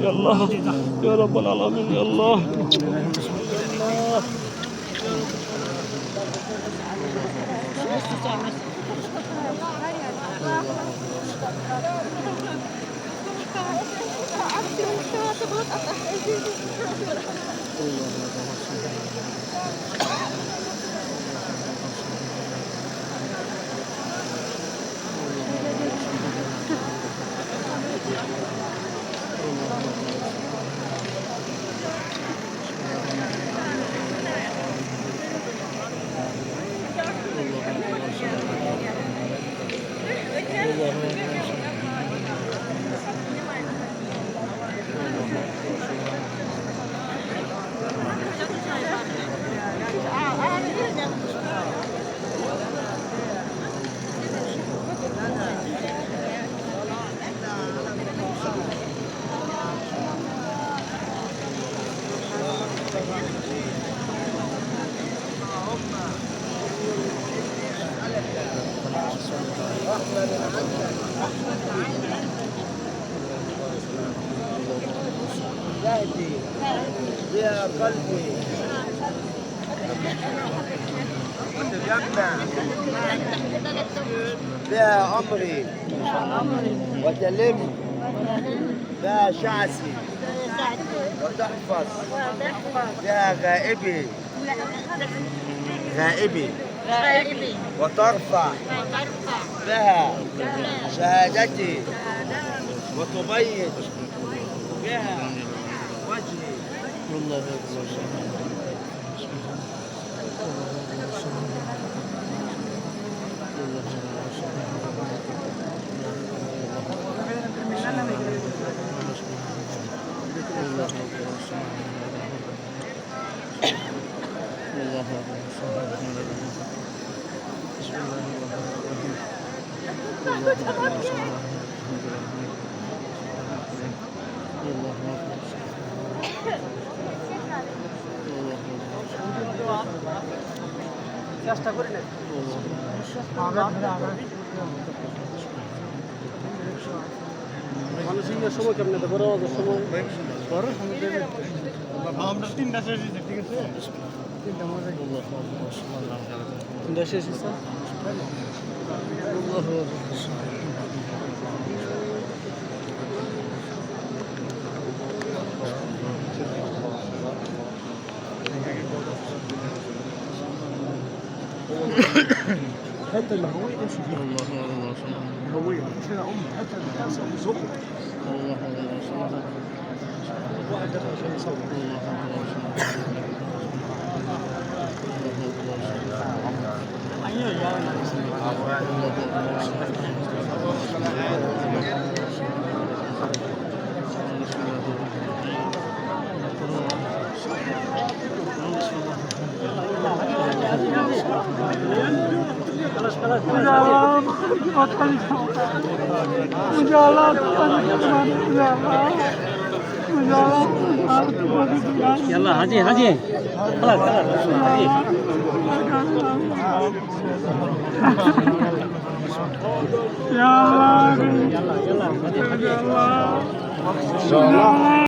يا الله يا رب العالمين يا الله يا قلبي وتجمع بها أمري وتلم بها شعثي وتحفظ بها غائبي وترفع بها شهادتي وتبيض بها وجهي. الله চেষ্টা করি না মানুষের সময় কেমন বড় সময় আমরা তিনটা শেষ ঠিক আছে তিনটা শেষ حتى الهوية يمشي فيها الهوية مش هنا حتى الزخم واحد دخل عشان يصور मुझे आराम मुझे आराम Yallah hadi hadi. Kalar kalar. Hadi. Ya Allah. Yallah yallah hadi. Ya Allah.